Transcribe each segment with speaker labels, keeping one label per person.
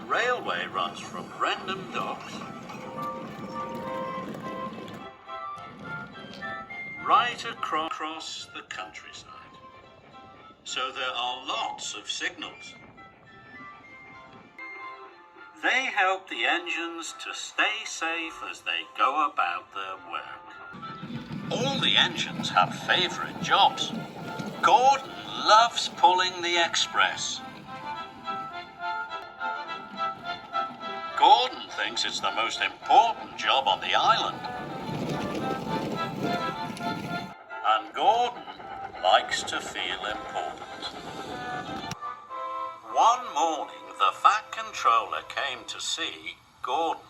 Speaker 1: railway runs from Rendon Docks right across the countryside. So there are lots of signals. They help the engines to stay safe as they go about their work. All the engines have favourite jobs. Gordon loves pulling the express. Gordon thinks it's the most important job on the island. And Gordon likes to feel important. One morning, the Fat Controller came to see Gordon.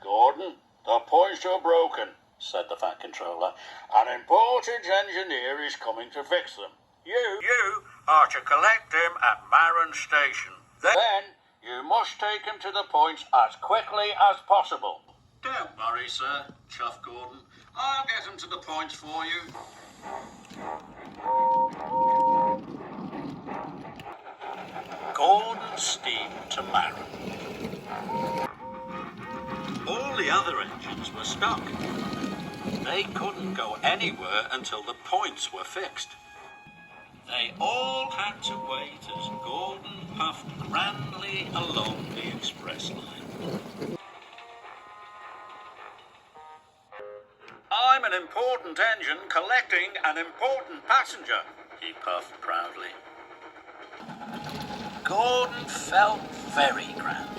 Speaker 2: Gordon, the points are broken, said the Fat Controller. An important engineer is coming to fix them. You are to collect him at Maron Station. Then you must take him to the points as quickly as possible.
Speaker 1: Don't worry, sir, chuffed Gordon. I'll get him to the points for you. Gordon steamed to Maron. All the other engines were stuck. They couldn't go anywhere until the points were fixed. They all had to wait as Gordon puffed grandly along the express line. I'm an important engine collecting an important passenger, he puffed proudly. Gordon felt very grand.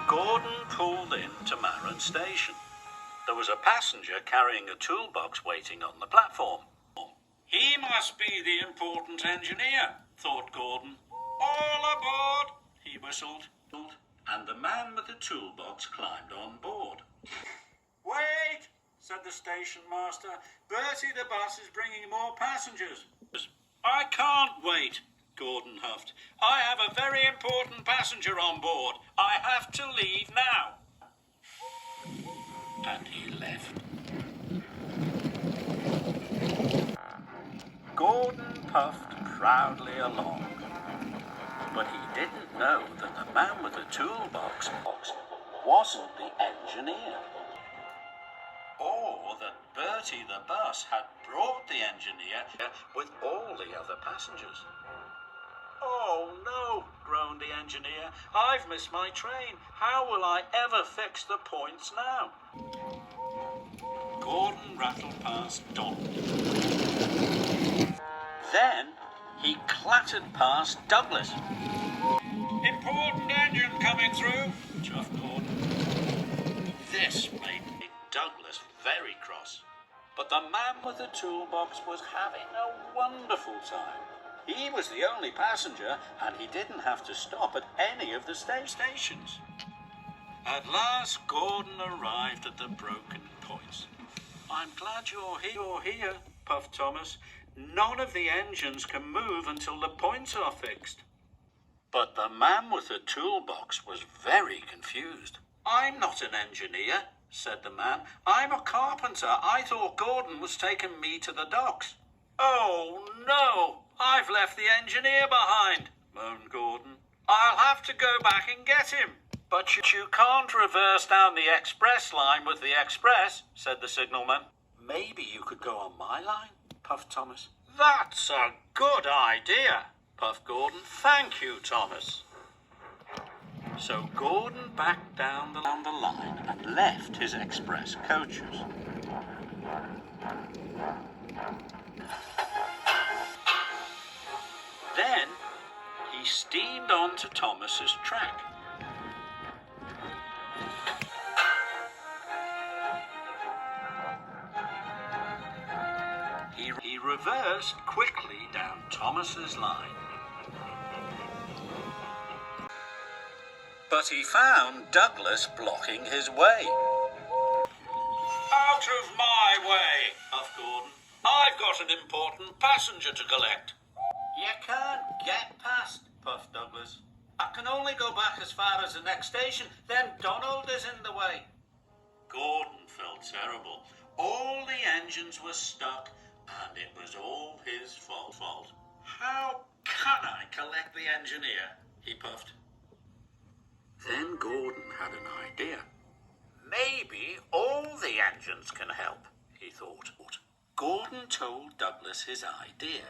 Speaker 1: Gordon pulled in to Maron Station. There was a passenger carrying a toolbox waiting on the platform. He must be the important engineer, thought Gordon. All aboard, he whistled, and the man with the toolbox climbed on board. Wait, said the station master. Bertie the bus is bringing more passengers. I can't wait, Gordon huffed. I have a very important passenger on board. I have to leave now. And he left. Gordon puffed proudly along, but he didn't know that the man with the toolbox wasn't the engineer. Or that Bertie the bus had brought the engineer with all the other passengers. Oh no, groaned the engineer. I've missed my train. How will I ever fix the points now? Gordon rattled past Don. Then he clattered past Douglas. Important engine coming through, chuffed Gordon. This made Douglas very cross. But the man with the toolbox was having a wonderful time. He was the only passenger, and he didn't have to stop at any of the stations. At last, Gordon arrived at the broken points. I'm glad you're here, puffed Thomas. None of the engines can move until the points are fixed. But the man with the toolbox was very confused. I'm not an engineer, said the man. I'm a carpenter. I thought Gordon was taking me to the docks. Oh, no! I've left the engineer behind, moaned Gordon. I'll have to go back and get him. But you can't reverse down the express line with the express, said the signalman. Maybe you could go on my line, puffed Thomas. That's a good idea, puffed Gordon. Thank you, Thomas. So Gordon backed down the line and left his express coaches. Then he steamed on to Thomas's track. He reversed quickly down Thomas's line. But he found Douglas blocking his way. Out of my way, puffed Gordon. I've got an important passenger to collect. You can't get past, puffed Douglas. I can only go back as far as the next station, then Donald is in the way. Gordon felt terrible. All the engines were stuck, and it was all his fault. engineer, he puffed. Then Gordon had an idea. Maybe all the engines can help, he thought. Gordon told Douglas his idea.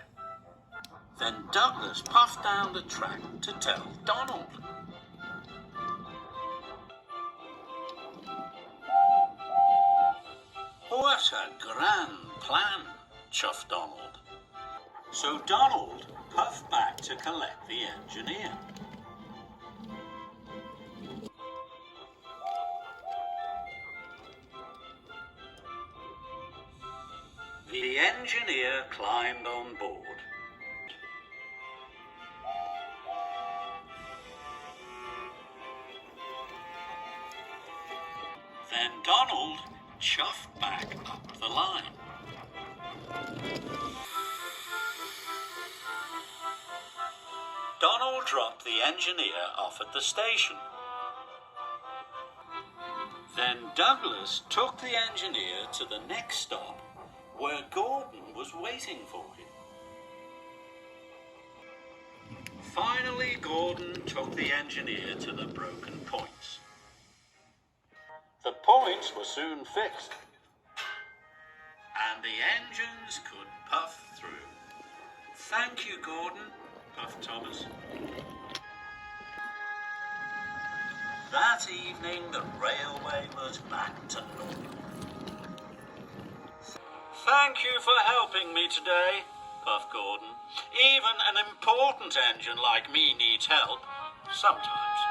Speaker 1: Then Douglas puffed down the track to tell Donald. What a grand plan, chuffed Donald. So Donald puffed back to collect the engineer. The engineer climbed on board. Then Donald chuffed back up the line. Donald dropped the engineer off at the station. Then Douglas took the engineer to the next stop, where Gordon was waiting for him. Finally, Gordon took the engineer to the broken points. The points were soon fixed, and the engines could puff through. Thank you, Gordon, puffed Thomas. That evening, the railway was back to normal. Thank you for helping me today, puffed Gordon. Even an important engine like me needs help, sometimes.